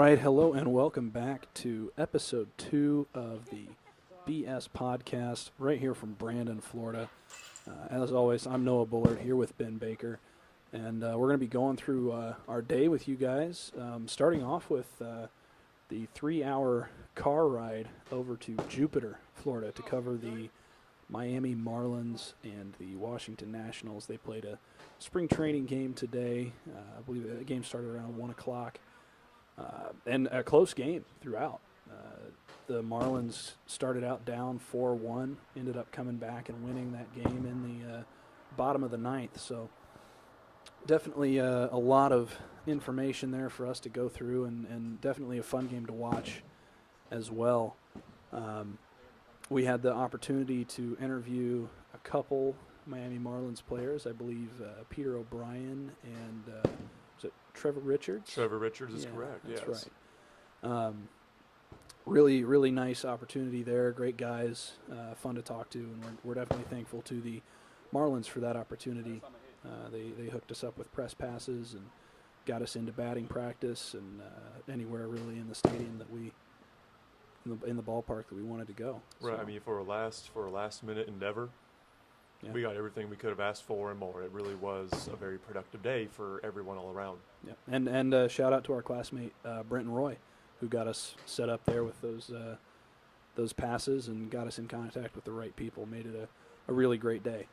right, hello and welcome back to episode 2 of the BS podcast right here from Brandon, Florida. As always, I'm Noah Bullard here with Ben Baker, and we're going to be going through our day with you guys, starting off with the 3-hour car ride over to Jupiter, Florida to cover the Miami Marlins and the Washington Nationals. They played a spring training game today. I believe the game started around 1 o'clock. And a close game throughout. The Marlins started out down 4-1, ended up coming back and winning that game in the bottom of the ninth. So definitely a lot of information there for us to go through, and definitely a fun game to watch as well. We had the opportunity to interview a couple Miami Marlins players, I believe Peter O'Brien and was it Trevor Richards? Trevor Richards is correct, that's yes. Right. Really, really nice opportunity there. Great guys, fun to talk to, and we're definitely thankful to the Marlins for that opportunity. They hooked us up with press passes and got us into batting practice and anywhere really in the stadium that in the ballpark that we wanted to go. Right. So, I mean, for a last minute endeavor, yeah. we got everything we could have asked for and more. It really was a very productive day for everyone all around. Yeah, and shout out to our classmate Brenton Roy, who got us set up there with those passes and got us in contact with the right people. Made it a really great day.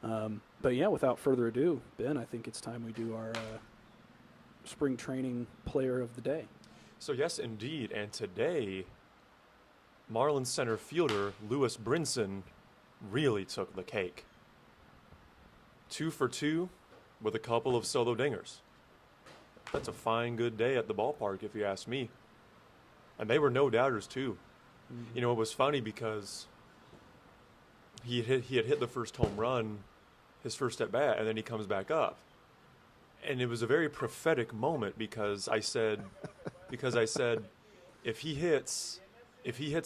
But yeah, without further ado, Ben, I think it's time we do our spring training player of the day. So yes, indeed. And today, Marlins center fielder Lewis Brinson really took the cake. 2 for 2 with a couple of solo dingers. That's a fine, good day at the ballpark, if you ask me. And they were no doubters, too. Mm-hmm. You know, it was funny because he had hit the first home run, his first at bat, and then he comes back up. And it was a very prophetic moment because I said, if he hits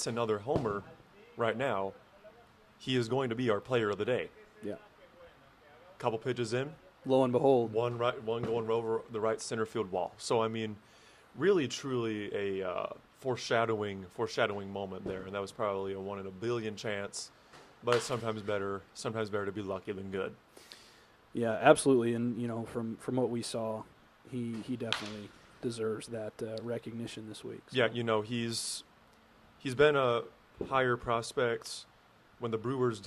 another homer right now, he is going to be our player of the day. Yeah. Couple pitches in. Lo and behold. One going over the right center field wall. So, I mean, really, truly a foreshadowing moment there. And that was probably a 1 in a billion chance. But it's sometimes better to be lucky than good. Yeah, absolutely. And, you know, from what we saw, he definitely deserves that recognition this week. So. Yeah, you know, he's been a higher prospect when the Marlins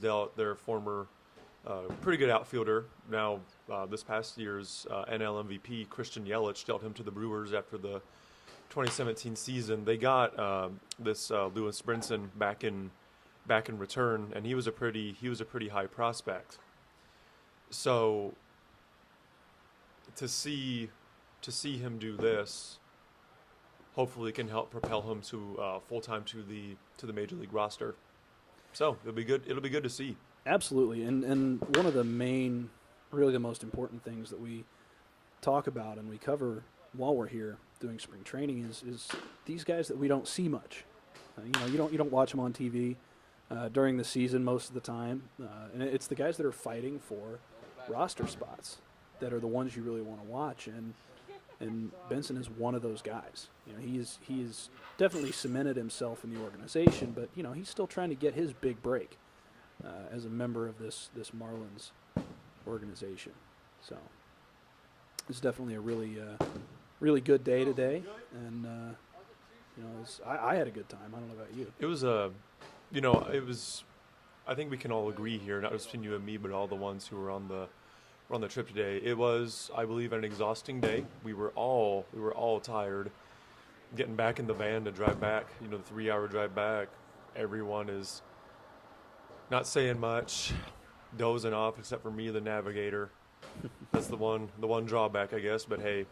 dealt their former pretty good outfielder. Now, this past year's NL MVP, Christian Yelich, dealt him to the Brewers after the 2017 season. They got this Lewis Brinson back in return, and he was a pretty high prospect. So to see him do this, hopefully can help propel him to full time to the major league roster. So it'll be good to see. Absolutely, and one of the main, really the most important things that we talk about and we cover while we're here doing spring training is these guys that we don't see much. You don't watch them on TV during the season most of the time, and it's the guys that are fighting for roster spots that are the ones you really want to watch, and Benson is one of those guys. You know, he's definitely cemented himself in the organization, but you know he's still trying to get his big break as a member of this Marlins organization. So it's definitely a really good day today, and you know, I had a good time. I don't know about you. It was I think we can all agree here, not just between you and me, but all the ones who were on the trip today. It was, I believe, an exhausting day. We were all tired. Getting back in the van to drive back, you know, the 3-hour drive back, everyone is not saying much, dozing off, except for me, the navigator. That's the one drawback, I guess. But hey,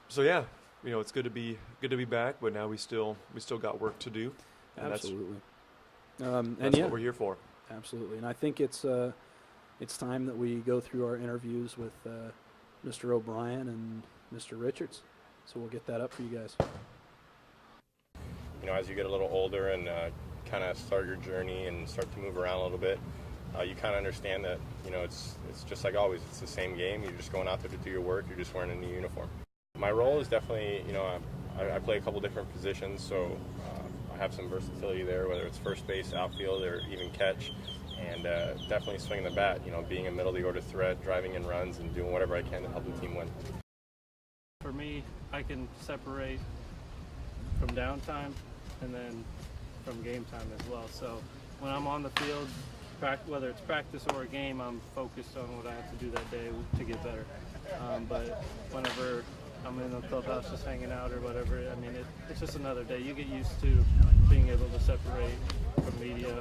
so yeah, you know, it's good to be back. But now we still got work to do. And Absolutely. That's what we're here for. Absolutely, and I think it's time that we go through our interviews with Mr. O'Brien and Mr. Richards. So we'll get that up for you guys. You know, as you get a little older and kind of start your journey and start to move around a little bit, you kind of understand that, it's just like always. It's the same game. You're just going out there to do your work. You're just wearing a new uniform. My role is definitely, I play a couple different positions, so I have some versatility there, whether it's first base, outfield, or even catch. And definitely swinging the bat, being a middle-of-the-order threat, driving in runs, and doing whatever I can to help the team win. For me, I can separate from downtime and then from game time as well. So when I'm on the field, whether it's practice or a game, I'm focused on what I have to do that day to get better. But whenever I'm in the clubhouse just hanging out or whatever, I mean, it's just another day. You get used to being able to separate from media,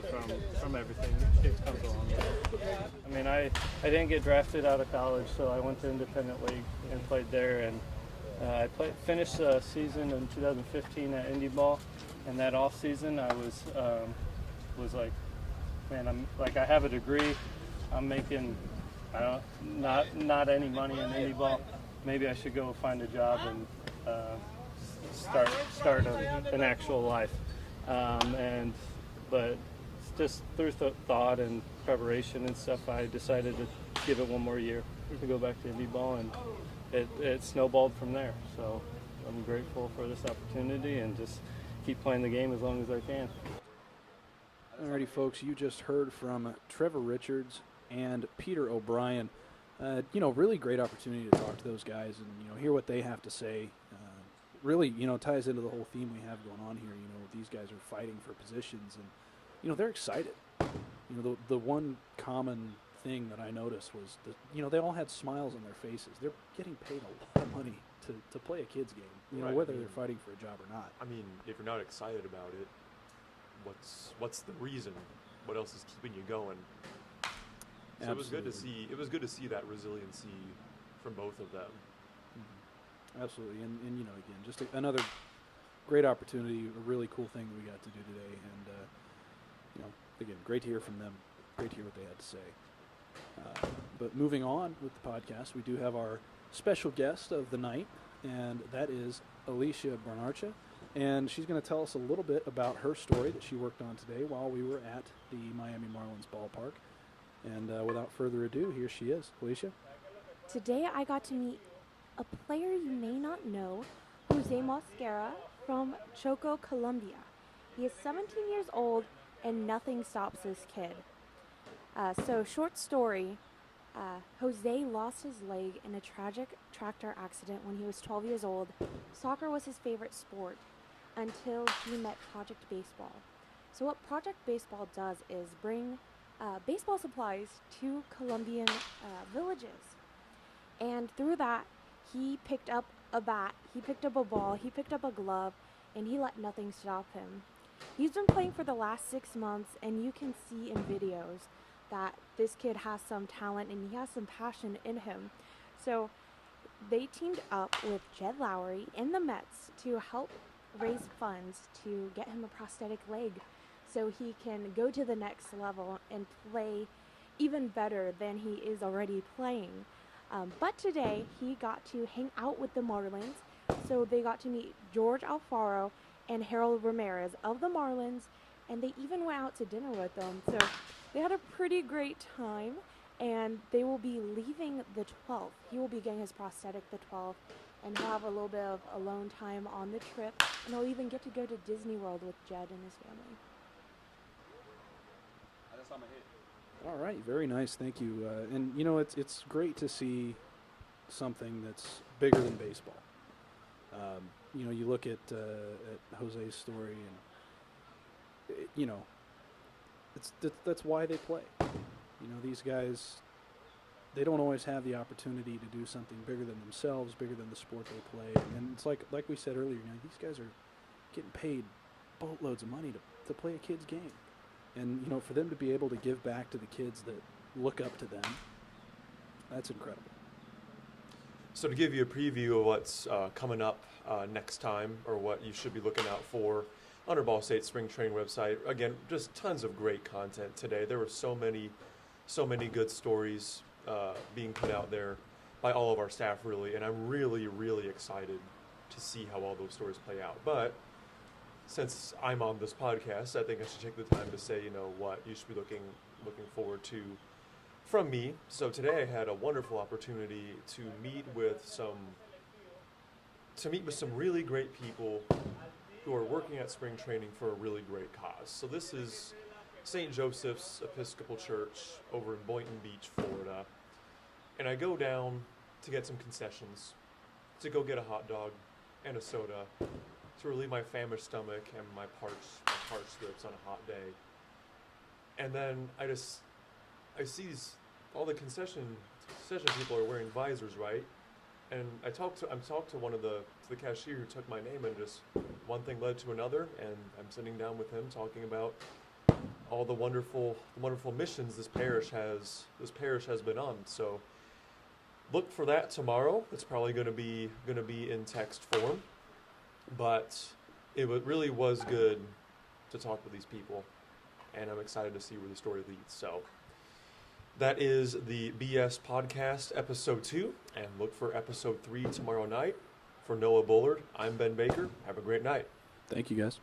from everything. It comes along with it. I mean, I didn't get drafted out of college, so I went to independent league and played there. And I finished the season in 2015 at Indy Ball, and that off season I was like, man, I have a degree. I'm making not any money in Indy Ball. Maybe I should go find a job and start an actual life. But just through thought and preparation and stuff, I decided to give it one more year to go back to Indy Ball, and it snowballed from there. So I'm grateful for this opportunity and just keep playing the game as long as I can. Alrighty, folks, you just heard from Trevor Richards and Peter O'Brien. Really great opportunity to talk to those guys and, hear what they have to say. Really, ties into the whole theme we have going on here. These guys are fighting for positions and, they're excited. The one common thing that I noticed was that, they all had smiles on their faces. They're getting paid a lot of money to play a kid's game, Right. whether they're fighting for a job or not. I mean, if you're not excited about it, what's the reason? What else is keeping you going? So it was good to see. It was good to see that resiliency from both of them. Mm-hmm. Absolutely, and again, just another great opportunity, a really cool thing that we got to do today, and again, great to hear from them. Great to hear what they had to say. But moving on with the podcast, we do have our special guest of the night, and that is Alicia Barnachea. And she's going to tell us a little bit about her story that she worked on today while we were at the Miami Marlins ballpark. And without further ado, here she is. Alicia? Today I got to meet a player you may not know, Jose Mosquera from Choco, Colombia. He is 17 years old and nothing stops this kid. So short story, Jose lost his leg in a tragic tractor accident when he was 12 years old. Soccer was his favorite sport until he met Project Baseball. So what Project Baseball does is bring baseball supplies to Colombian villages. And through that, he picked up a bat, he picked up a ball, he picked up a glove, and he let nothing stop him. He's been playing for the last 6 months, and you can see in videos that this kid has some talent and he has some passion in him. So they teamed up with Jed Lowry and the Mets to help raise funds to get him a prosthetic leg so he can go to the next level and play even better than he is already playing. But today he got to hang out with the Marlins, so they got to meet George Alfaro and Harold Ramirez of the Marlins, and they even went out to dinner with them. So they had a pretty great time, and they will be leaving the 12th. He will be getting his prosthetic the 12th, and he'll have a little bit of alone time on the trip, and he'll even get to go to Disney World with Jed and his family. All right, very nice, thank you. And it's great to see something that's bigger than baseball. You look at Jose's story, and that's why they play. These guys, they don't always have the opportunity to do something bigger than themselves, bigger than the sport they play. And it's like we said earlier, these guys are getting paid boatloads of money to play a kid's game. And, for them to be able to give back to the kids that look up to them, that's incredible. So to give you a preview of what's coming up next time, or what you should be looking out for on our Ball State Spring Training website, again, just tons of great content today. There were so many good stories being put out there by all of our staff, really, and I'm really, really excited to see how all those stories play out. But since I'm on this podcast, I think I should take the time to say, what you should be looking forward to from me. So today I had a wonderful opportunity to meet with some really great people who are working at spring training for a really great cause. So this is St. Joseph's Episcopal Church over in Boynton Beach, Florida. And I go down to get some concessions, to go get a hot dog and a soda, to relieve my famished stomach and my parched lips on a hot day. And then I see all the concession people are wearing visors, right? And I talked to one of the cashier who took my name, and just one thing led to another, and I'm sitting down with him talking about all the wonderful missions this parish has been on. So look for that tomorrow. It's probably going to be in text form, but really was good to talk with these people, and I'm excited to see where the story leads. So that is the BS Podcast, Episode 2, and look for Episode 3 tomorrow night. For Noah Bullard, I'm Ben Baker. Have a great night. Thank you, guys.